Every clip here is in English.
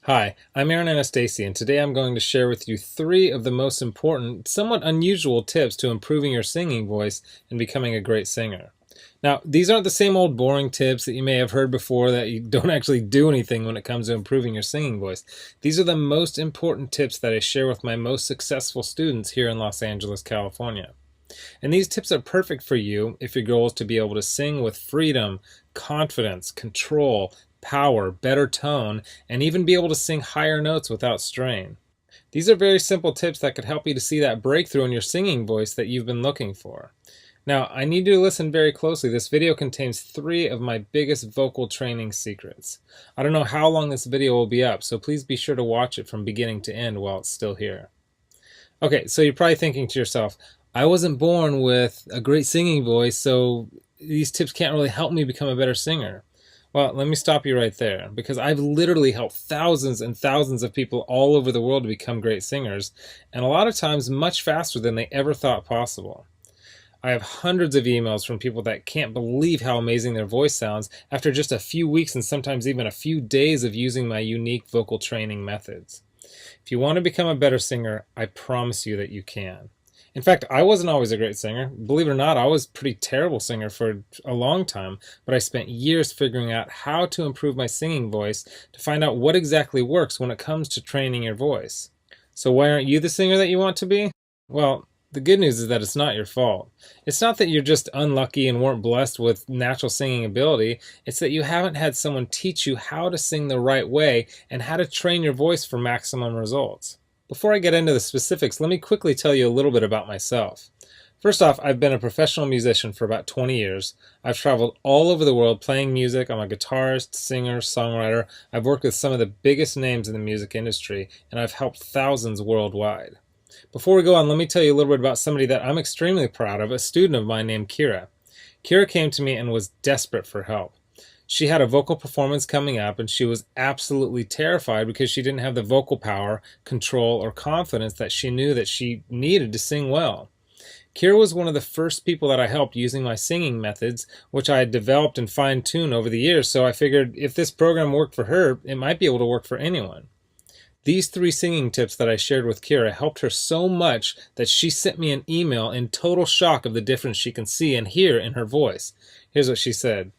Hi, I'm Aaron Anastasi, and today I'm going to share with you three of the most important, somewhat unusual tips to improving your singing voice and becoming a great singer. Now, these aren't the same old boring tips that you may have heard before that you don't actually do anything when it comes to improving your singing voice. These are the most important tips that I share with my most successful students here in Los Angeles, California. And these tips are perfect for you if your goal is to be able to sing with freedom, confidence, control, power, better tone, and even be able to sing higher notes without strain. These are very simple tips that could help you to see that breakthrough in your singing voice that you've been looking for. Now, I need you to listen very closely. This video contains three of my biggest vocal training secrets. I don't know how long this video will be up, so please be sure to watch it from beginning to end while it's still here. Okay, so you're probably thinking to yourself, I wasn't born with a great singing voice, so these tips can't really help me become a better singer. Well, let me stop you right there, because I've literally helped thousands and thousands of people all over the world to become great singers, and a lot of times much faster than they ever thought possible. I have hundreds of emails from people that can't believe how amazing their voice sounds after just a few weeks and sometimes even a few days of using my unique vocal training methods. If you want to become a better singer, I promise you that you can. In fact, I wasn't always a great singer. Believe it or not, I was a pretty terrible singer for a long time, but I spent years figuring out how to improve my singing voice to find out what exactly works when it comes to training your voice. So why aren't you the singer that you want to be? Well, the good news is that it's not your fault. It's not that you're just unlucky and weren't blessed with natural singing ability. It's that you haven't had someone teach you how to sing the right way and how to train your voice for maximum results. Before I get into the specifics, let me quickly tell you a little bit about myself. First off, I've been a professional musician for about 20 years. I've traveled all over the world playing music. I'm a guitarist, singer, songwriter. I've worked with some of the biggest names in the music industry, and I've helped thousands worldwide. Before we go on, let me tell you a little bit about somebody that I'm extremely proud of, a student of mine named Kira. Kira came to me and was desperate for help. She had a vocal performance coming up, and she was absolutely terrified because she didn't have the vocal power, control, or confidence that she knew that she needed to sing well. Kira was one of the first people that I helped using my singing methods, which I had developed and fine-tuned over the years, so I figured if this program worked for her, it might be able to work for anyone. These three singing tips that I shared with Kira helped her so much that she sent me an email in total shock of the difference she can see and hear in her voice. Here's what she said.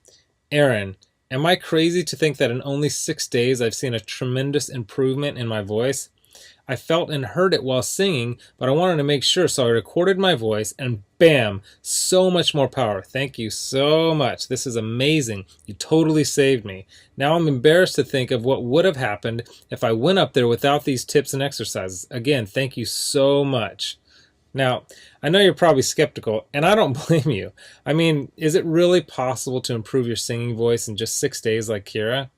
Aaron, am I crazy to think that in only 6 days I've seen a tremendous improvement in my voice? I felt and heard it while singing, but I wanted to make sure, so I recorded my voice, and bam, so much more power. Thank you so much. This is amazing. You totally saved me. Now I'm embarrassed to think of what would have happened if I went up there without these tips and exercises. Again, thank you so much. Now, I know you're probably skeptical, and I don't blame you. I mean, is it really possible to improve your singing voice in just 6 days like Kira?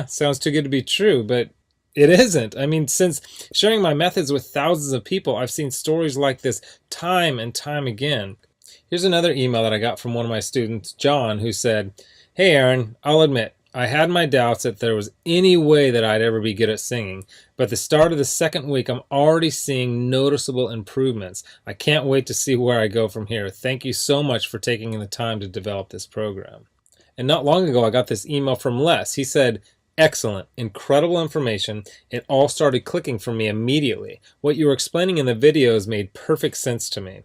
Sounds too good to be true, but it isn't. I mean, since sharing my methods with thousands of people, I've seen stories like this time and time again. Here's another email that I got from one of my students, John, who said, Hey Aaron, I'll admit, I had my doubts that there was any way that I'd ever be good at singing, but at the start of the second week, I'm already seeing noticeable improvements. I can't wait to see where I go from here. Thank you so much for taking the time to develop this program. And not long ago, I got this email from Les. He said, Excellent, incredible information. It all started clicking for me immediately. What you were explaining in the videos made perfect sense to me.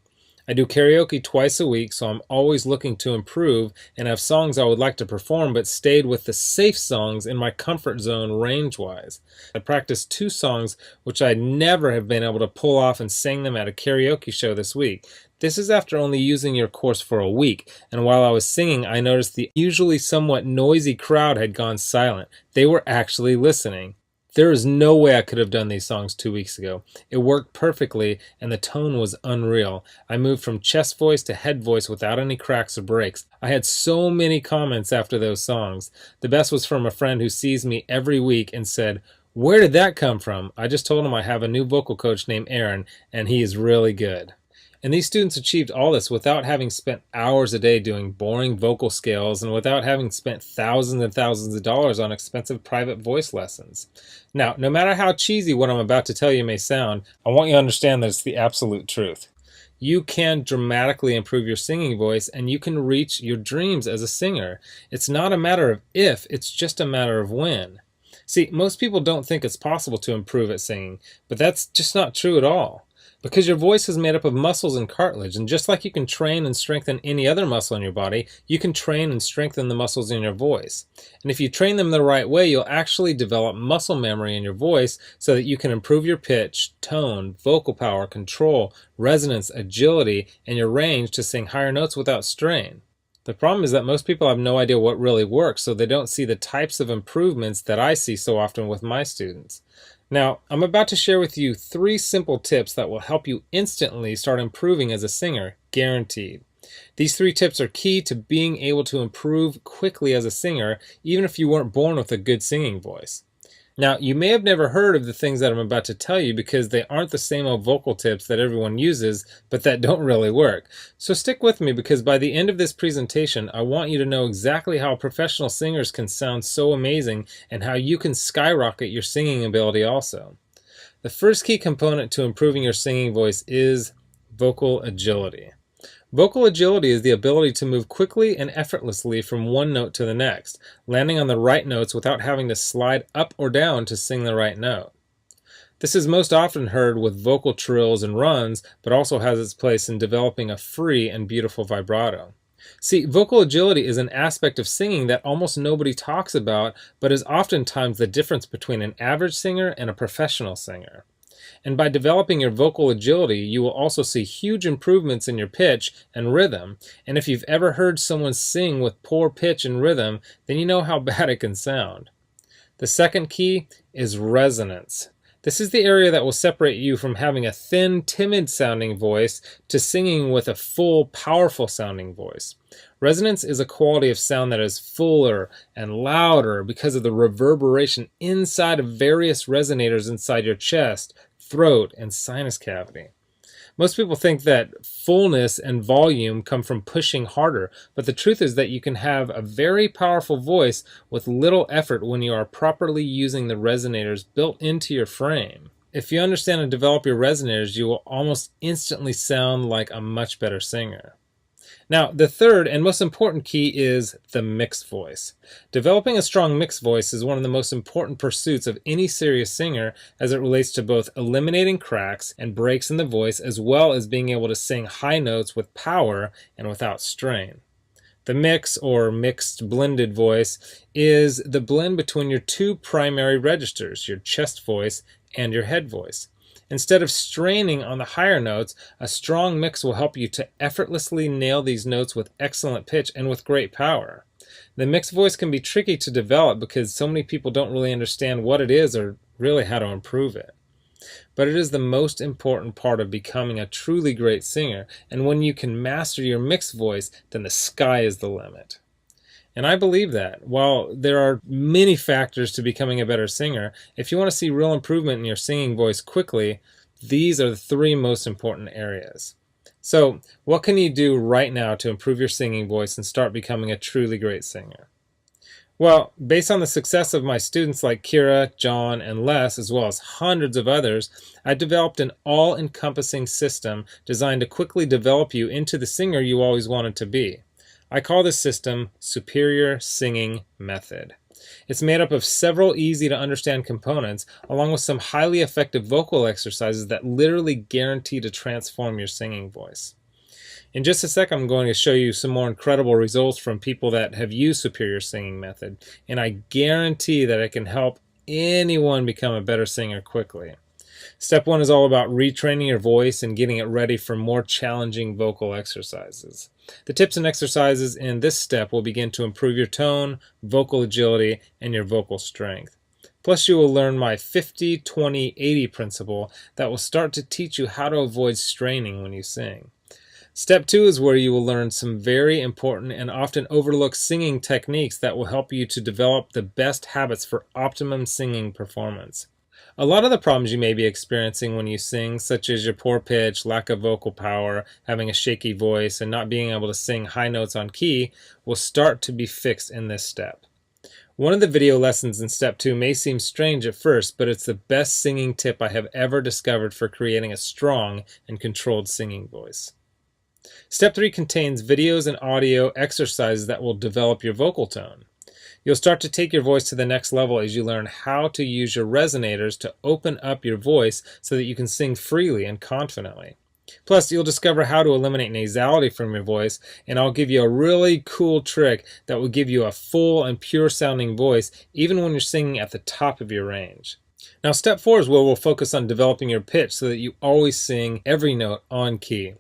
I do karaoke twice a week, so I'm always looking to improve and have songs I would like to perform, but stayed with the safe songs in my comfort zone range-wise. I practiced 2 songs which I'd never have been able to pull off and sang them at a karaoke show this week. This is after only using your course for a week, and while I was singing, I noticed the usually somewhat noisy crowd had gone silent. They were actually listening. There is no way I could have done these songs 2 weeks ago. It worked perfectly, and the tone was unreal. I moved from chest voice to head voice without any cracks or breaks. I had so many comments after those songs. The best was from a friend who sees me every week and said, Where did that come from? I just told him I have a new vocal coach named Aaron, and he is really good. And these students achieved all this without having spent hours a day doing boring vocal scales and without having spent thousands and thousands of dollars on expensive private voice lessons. Now, no matter how cheesy what I'm about to tell you may sound, I want you to understand that it's the absolute truth. You can dramatically improve your singing voice, and you can reach your dreams as a singer. It's not a matter of if, it's just a matter of when. See, most people don't think it's possible to improve at singing, but that's just not true at all. Because your voice is made up of muscles and cartilage, and just like you can train and strengthen any other muscle in your body, you can train and strengthen the muscles in your voice. And if you train them the right way, you'll actually develop muscle memory in your voice so that you can improve your pitch, tone, vocal power, control, resonance, agility, and your range to sing higher notes without strain. The problem is that most people have no idea what really works, so they don't see the types of improvements that I see so often with my students. Now, I'm about to share with you 3 simple tips that will help you instantly start improving as a singer, guaranteed. These 3 tips are key to being able to improve quickly as a singer, even if you weren't born with a good singing voice. Now, you may have never heard of the things that I'm about to tell you because they aren't the same old vocal tips that everyone uses, but that don't really work. So stick with me because by the end of this presentation, I want you to know exactly how professional singers can sound so amazing and how you can skyrocket your singing ability also. The first key component to improving your singing voice is vocal agility. Vocal agility is the ability to move quickly and effortlessly from one note to the next, landing on the right notes without having to slide up or down to sing the right note. This is most often heard with vocal trills and runs, but also has its place in developing a free and beautiful vibrato. See, vocal agility is an aspect of singing that almost nobody talks about, but is oftentimes the difference between an average singer and a professional singer. And by developing your vocal agility, you will also see huge improvements in your pitch and rhythm. And if you've ever heard someone sing with poor pitch and rhythm, then you know how bad it can sound. The second key is resonance. This is the area that will separate you from having a thin, timid sounding voice to singing with a full, powerful sounding voice. Resonance is a quality of sound that is fuller and louder because of the reverberation inside of various resonators inside your chest, throat, and sinus cavity. Most people think that fullness and volume come from pushing harder, but the truth is that you can have a very powerful voice with little effort when you are properly using the resonators built into your frame. If you understand and develop your resonators, you will almost instantly sound like a much better singer. Now, the third and most important key is the mixed voice. Developing a strong mixed voice is one of the most important pursuits of any serious singer as it relates to both eliminating cracks and breaks in the voice as well as being able to sing high notes with power and without strain. The mix, or mixed blended voice, is the blend between your 2 primary registers, your chest voice and your head voice. Instead of straining on the higher notes, a strong mix will help you to effortlessly nail these notes with excellent pitch and with great power. The mixed voice can be tricky to develop because so many people don't really understand what it is or really how to improve it. But it is the most important part of becoming a truly great singer, and when you can master your mixed voice, then the sky is the limit. And I believe that. While there are many factors to becoming a better singer, if you want to see real improvement in your singing voice quickly, these are the 3 most important areas. So, what can you do right now to improve your singing voice and start becoming a truly great singer? Well, based on the success of my students like Kira, John, and Les, as well as hundreds of others, I developed an all-encompassing system designed to quickly develop you into the singer you always wanted to be. I call this system Superior Singing Method. It's made up of several easy to understand components, along with some highly effective vocal exercises that literally guarantee to transform your singing voice. In just a sec, I'm going to show you some more incredible results from people that have used Superior Singing Method, and I guarantee that it can help anyone become a better singer quickly. Step 1 is all about retraining your voice and getting it ready for more challenging vocal exercises. The tips and exercises in this step will begin to improve your tone, vocal agility, and your vocal strength. Plus, you will learn my 50-20-80 principle that will start to teach you how to avoid straining when you sing. Step 2 is where you will learn some very important and often overlooked singing techniques that will help you to develop the best habits for optimum singing performance. A lot of the problems you may be experiencing when you sing, such as your poor pitch, lack of vocal power, having a shaky voice, and not being able to sing high notes on key, will start to be fixed in this step. One of the video lessons in Step 2 may seem strange at first, but it's the best singing tip I have ever discovered for creating a strong and controlled singing voice. Step 3 contains videos and audio exercises that will develop your vocal tone. You'll start to take your voice to the next level as you learn how to use your resonators to open up your voice so that you can sing freely and confidently. Plus, you'll discover how to eliminate nasality from your voice, and I'll give you a really cool trick that will give you a full and pure sounding voice even when you're singing at the top of your range. Now, step 4 is where we'll focus on developing your pitch so that you always sing every note on key.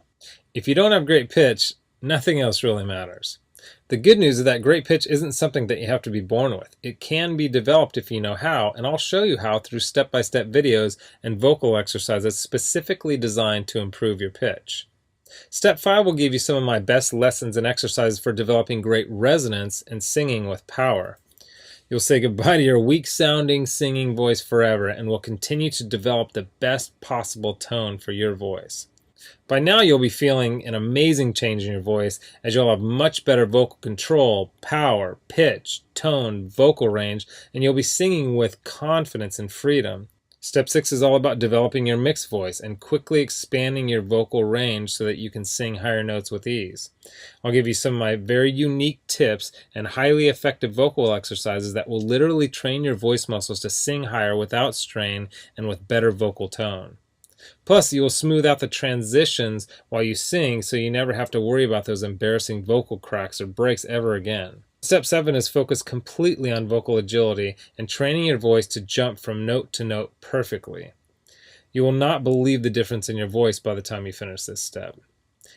If you don't have great pitch, nothing else really matters. The good news is that great pitch isn't something that you have to be born with. It can be developed if you know how, and I'll show you how through step-by-step videos and vocal exercises specifically designed to improve your pitch. Step 5 will give you some of my best lessons and exercises for developing great resonance and singing with power. You'll say goodbye to your weak-sounding singing voice forever and will continue to develop the best possible tone for your voice. By now you'll be feeling an amazing change in your voice as you'll have much better vocal control, power, pitch, tone, vocal range, and you'll be singing with confidence and freedom. Step 6 is all about developing your mixed voice and quickly expanding your vocal range so that you can sing higher notes with ease. I'll give you some of my very unique tips and highly effective vocal exercises that will literally train your voice muscles to sing higher without strain and with better vocal tone. Plus, you will smooth out the transitions while you sing so you never have to worry about those embarrassing vocal cracks or breaks ever again. Step 7 is focused completely on vocal agility and training your voice to jump from note to note perfectly. You will not believe the difference in your voice by the time you finish this step.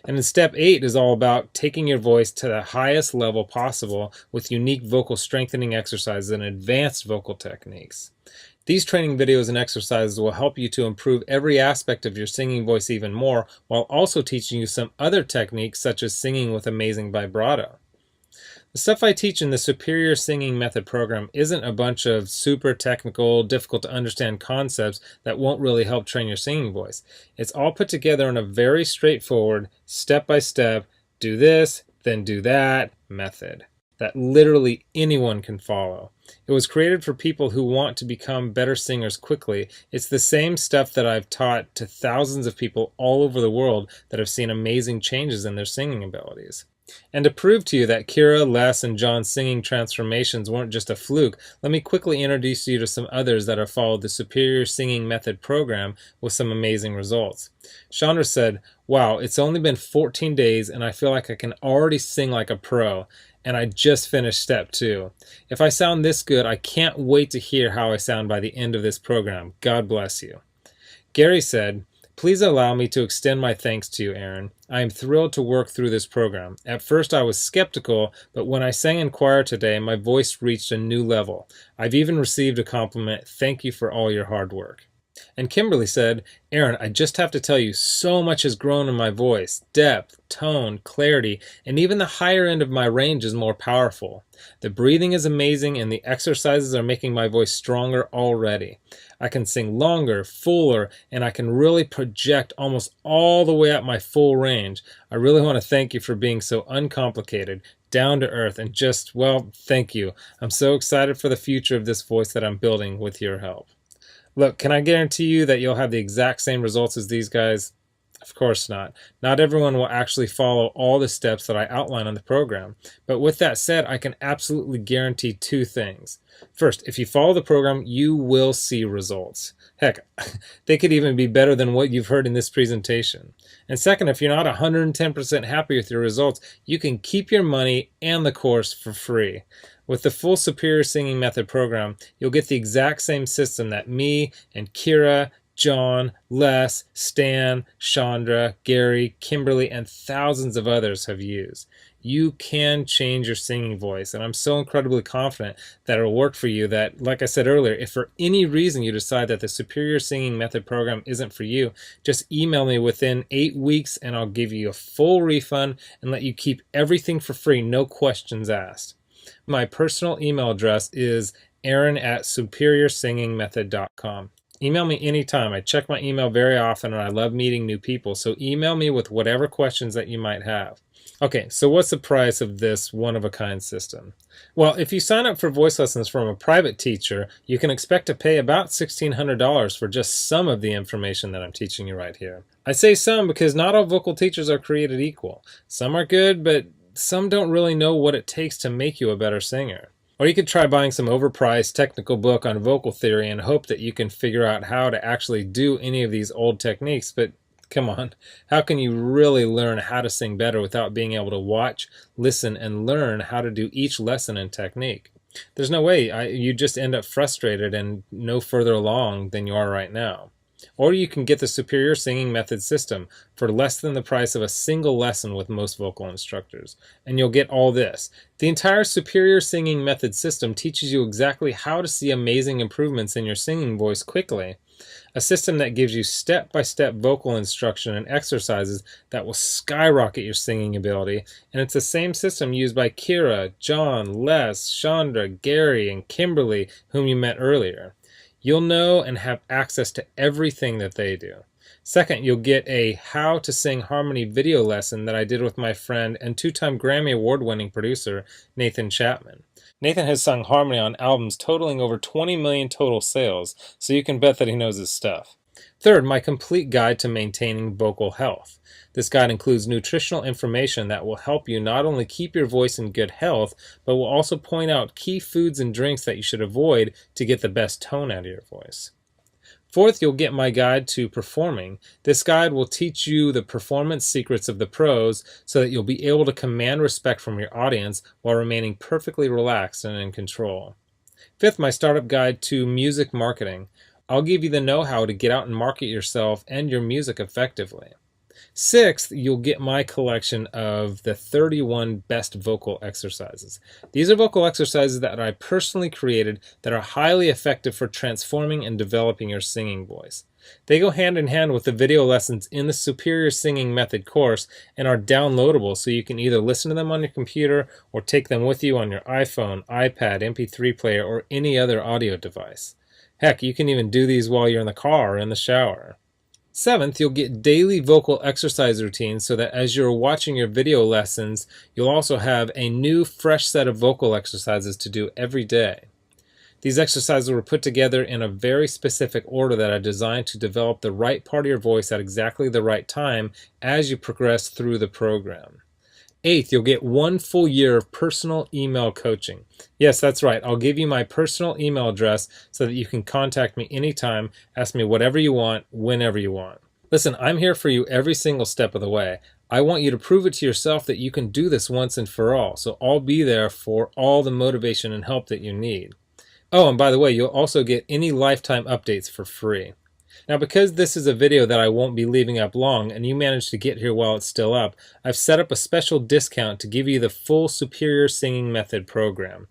And then step 8 is all about taking your voice to the highest level possible with unique vocal strengthening exercises and advanced vocal techniques. These training videos and exercises will help you to improve every aspect of your singing voice even more, while also teaching you some other techniques such as singing with amazing vibrato. The stuff I teach in the Superior Singing Method program isn't a bunch of super technical, difficult to understand concepts that won't really help train your singing voice. It's all put together in a very straightforward, step-by-step, do this, then do that method that literally anyone can follow. It was created for people who want to become better singers quickly. It's the same stuff that I've taught to thousands of people all over the world that have seen amazing changes in their singing abilities. And to prove to you that Kira, Les, and John's singing transformations weren't just a fluke, let me quickly introduce you to some others that have followed the Superior Singing Method program with some amazing results. Chandra said, "Wow, it's only been 14 days and I feel like I can already sing like a pro. And I just finished step 2. If I sound this good, I can't wait to hear how I sound by the end of this program. God bless you." Gary said, "Please allow me to extend my thanks to you, Aaron. I am thrilled to work through this program. At first I was skeptical, but when I sang in choir today, my voice reached a new level. I've even received a compliment. Thank you for all your hard work." And Kimberly said, "Aaron, I just have to tell you, so much has grown in my voice. Depth, tone, clarity, and even the higher end of my range is more powerful. The breathing is amazing and the exercises are making my voice stronger already. I can sing longer, fuller, and I can really project almost all the way up my full range. I really want to thank you for being so uncomplicated, down to earth, and just, well, thank you. I'm so excited for the future of this voice that I'm building with your help." Look, can I guarantee you that you'll have the exact same results as these guys? Of course not. Not everyone will actually follow all the steps that I outline on the program. But with that said, I can absolutely guarantee 2 things. First, if you follow the program, you will see results. Heck, they could even be better than what you've heard in this presentation. And second, if you're not 110% happy with your results, you can keep your money and the course for free. With the full Superior Singing Method program, you'll get the exact same system that me and Kira, John, Les, Stan, Chandra, Gary, Kimberly, and thousands of others have used. You can change your singing voice, and I'm so incredibly confident that it'll work for you that, like I said earlier, if for any reason you decide that the Superior Singing Method program isn't for you, just email me within 8 weeks and I'll give you a full refund and let you keep everything for free, no questions asked. My personal email address is aaron@superiorsingingmethod.com. Email me anytime. I check my email very often and I love meeting new people, so email me with whatever questions that you might have. Okay, so what's the price of this one-of-a-kind system? Well, if you sign up for voice lessons from a private teacher, you can expect to pay about $1,600 for just some of the information that I'm teaching you right here. I say some because not all vocal teachers are created equal. Some are good, but some don't really know what it takes to make you a better singer. Or you could try buying some overpriced technical book on vocal theory and hope that you can figure out how to actually do any of these old techniques. But come on, how can you really learn how to sing better without being able to watch, listen, and learn how to do each lesson and technique? There's no way. You just end up frustrated and no further along than you are right now. Or you can get the Superior Singing Method system for less than the price of a single lesson with most vocal instructors. And you'll get all this. The entire Superior Singing Method system teaches you exactly how to see amazing improvements in your singing voice quickly. A system that gives you step-by-step vocal instruction and exercises that will skyrocket your singing ability. And it's the same system used by Kira, John, Les, Chandra, Gary, and Kimberly, whom you met earlier. You'll know and have access to everything that they do. Second, you'll get a How to Sing Harmony video lesson that I did with my friend and two-time Grammy Award-winning producer, Nathan Chapman. Nathan has sung harmony on albums totaling over 20 million total sales, so you can bet that he knows his stuff. Third, my complete guide to maintaining vocal health. This guide includes nutritional information that will help you not only keep your voice in good health, but will also point out key foods and drinks that you should avoid to get the best tone out of your voice. Fourth, you'll get my guide to performing. This guide will teach you the performance secrets of the pros so that you'll be able to command respect from your audience while remaining perfectly relaxed and in control. Fifth, my startup guide to music marketing. I'll give you the know-how to get out and market yourself and your music effectively. Sixth, you'll get my collection of the 31 best vocal exercises. These are vocal exercises that I personally created that are highly effective for transforming and developing your singing voice. They go hand in hand with the video lessons in the Superior Singing Method course and are downloadable, so you can either listen to them on your computer or take them with you on your iPhone, iPad, MP3 player, or any other audio device. Heck, you can even do these while you're in the car or in the shower. Seventh, you'll get daily vocal exercise routines so that as you're watching your video lessons, you'll also have a new, fresh set of vocal exercises to do every day. These exercises were put together in a very specific order that are designed to develop the right part of your voice at exactly the right time as you progress through the program. Eighth, you'll get 1 full year of personal email coaching. Yes, that's right. I'll give you my personal email address so that you can contact me anytime, ask me whatever you want, whenever you want. Listen, I'm here for you every single step of the way. I want you to prove it to yourself that you can do this once and for all, so I'll be there for all the motivation and help that you need. Oh, and by the way, you'll also get any lifetime updates for free. Now, because this is a video that I won't be leaving up long and you managed to get here while it's still up, I've set up a special discount to give you the full Superior Singing Method program.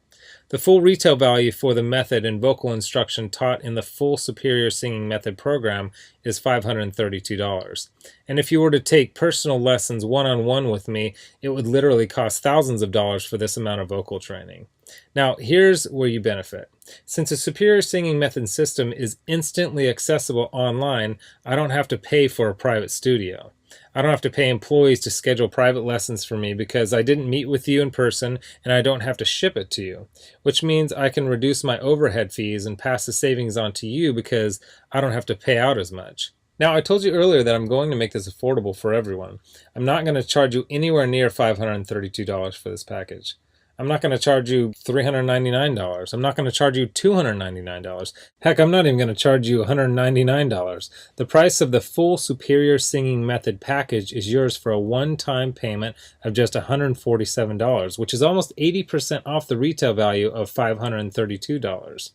The full retail value for the method and vocal instruction taught in the full Superior Singing Method program is $532. And if you were to take personal lessons one-on-one with me, it would literally cost thousands of dollars for this amount of vocal training. Now, here's where you benefit. Since the Superior Singing Method system is instantly accessible online, I don't have to pay for a private studio. I don't have to pay employees to schedule private lessons for me because I didn't meet with you in person, and I don't have to ship it to you, which means I can reduce my overhead fees and pass the savings on to you because I don't have to pay out as much. Now, I told you earlier that I'm going to make this affordable for everyone. I'm not going to charge you anywhere near $532 for this package. I'm not going to charge you $399. I'm not going to charge you $299. Heck, I'm not even going to charge you $199. The price of the full Superior Singing Method package is yours for a one-time payment of just $147, which is almost 80% off the retail value of $532.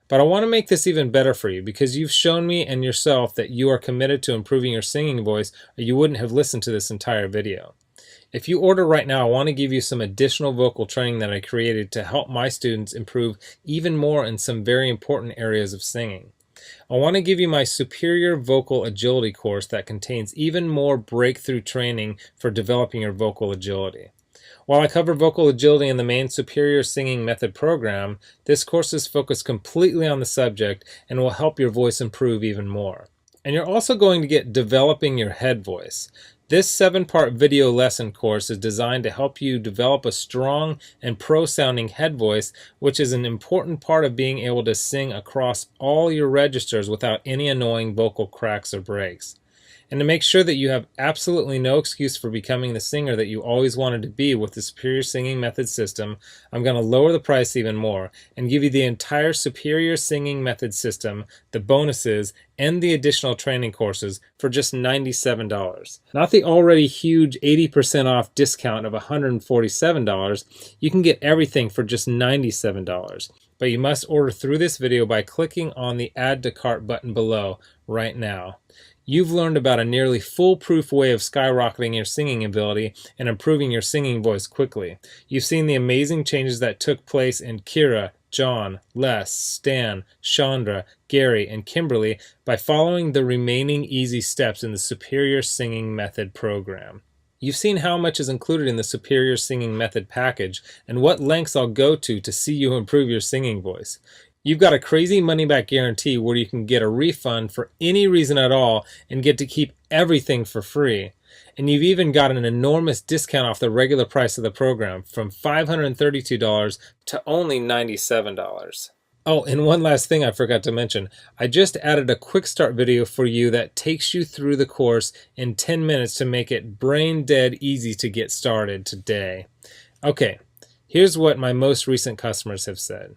But I want to make this even better for you because you've shown me and yourself that you are committed to improving your singing voice, or you wouldn't have listened to this entire video. If you order right now, I want to give you some additional vocal training that I created to help my students improve even more in some very important areas of singing. I want to give you my Superior Vocal Agility course that contains even more breakthrough training for developing your vocal agility. While I cover vocal agility in the main Superior Singing Method program, this course is focused completely on the subject and will help your voice improve even more. And you're also going to get Developing Your Head Voice. This 7-part video lesson course is designed to help you develop a strong and pro-sounding head voice, which is an important part of being able to sing across all your registers without any annoying vocal cracks or breaks. And to make sure that you have absolutely no excuse for becoming the singer that you always wanted to be with the Superior Singing Method system, I'm going to lower the price even more and give you the entire Superior Singing Method system, the bonuses, and the additional training courses for just $97. Not the already huge 80% off discount of $147. You can get everything for just $97. But you must order through this video by clicking on the Add to Cart button below right now. You've learned about a nearly foolproof way of skyrocketing your singing ability and improving your singing voice quickly. You've seen the amazing changes that took place in Kira, John, Les, Stan, Chandra, Gary, and Kimberly by following the remaining easy steps in the Superior Singing Method program. You've seen how much is included in the Superior Singing Method package and what lengths I'll go to see you improve your singing voice. You've got a crazy money-back guarantee where you can get a refund for any reason at all and get to keep everything for free. And you've even got an enormous discount off the regular price of the program from $532 to only $97. Oh, and one last thing I forgot to mention. I just added a quick start video for you that takes you through the course in 10 minutes to make it brain dead easy to get started today. Okay, here's what my most recent customers have said.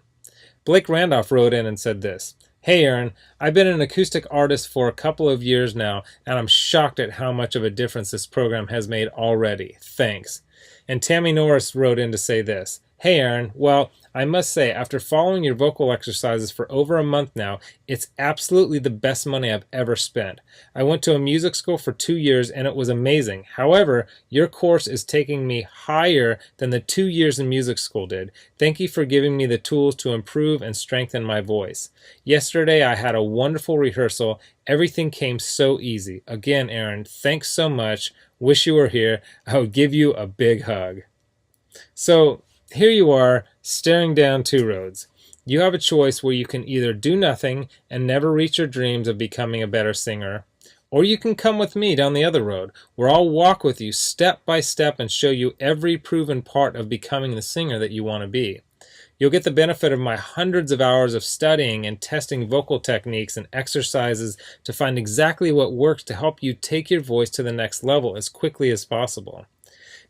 Blake Randolph wrote in and said this: "Hey Aaron, I've been an acoustic artist for a couple of years now, and I'm shocked at how much of a difference this program has made already. Thanks." And Tammy Norris wrote in to say this: "Hey Aaron, well, I must say, after following your vocal exercises for over a month now, it's absolutely the best money I've ever spent. I went to a music school for 2 years and it was amazing. However, your course is taking me higher than the 2 years in music school did. Thank you for giving me the tools to improve and strengthen my voice. Yesterday I had a wonderful rehearsal. Everything came so easy. Again, Aaron, thanks so much. Wish you were here. I would give you a big hug." So here you are, staring down two roads. You have a choice where you can either do nothing and never reach your dreams of becoming a better singer, or you can come with me down the other road, where I'll walk with you step by step and show you every proven part of becoming the singer that you want to be. You'll get the benefit of my hundreds of hours of studying and testing vocal techniques and exercises to find exactly what works to help you take your voice to the next level as quickly as possible.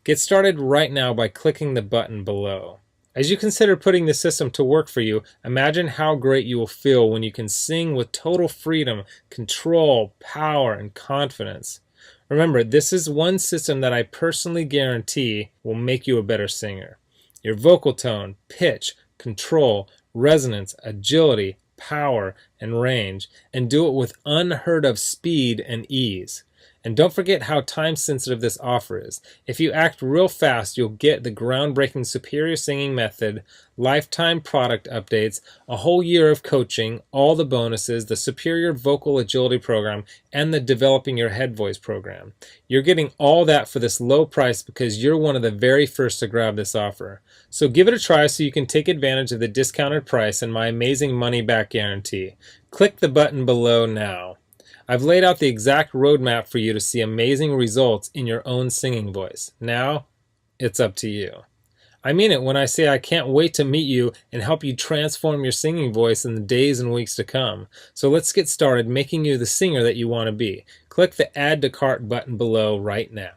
Get started right now by clicking the button below. As you consider putting the system to work for you, imagine how great you will feel when you can sing with total freedom, control, power, and confidence. Remember, this is one system that I personally guarantee will make you a better singer. Your vocal tone, pitch, control, resonance, agility, power, and range, and do it with unheard of speed and ease. And don't forget how time-sensitive this offer is. If you act real fast, you'll get the groundbreaking Superior Singing Method, lifetime product updates, a whole year of coaching, all the bonuses, the Superior Vocal Agility Program, and the Developing Your Head Voice program. You're getting all that for this low price because you're one of the very first to grab this offer. So give it a try so you can take advantage of the discounted price and my amazing money-back guarantee. Click the button below now. I've laid out the exact roadmap for you to see amazing results in your own singing voice. Now, it's up to you. I mean it when I say I can't wait to meet you and help you transform your singing voice in the days and weeks to come. So let's get started making you the singer that you want to be. Click the Add to Cart button below right now.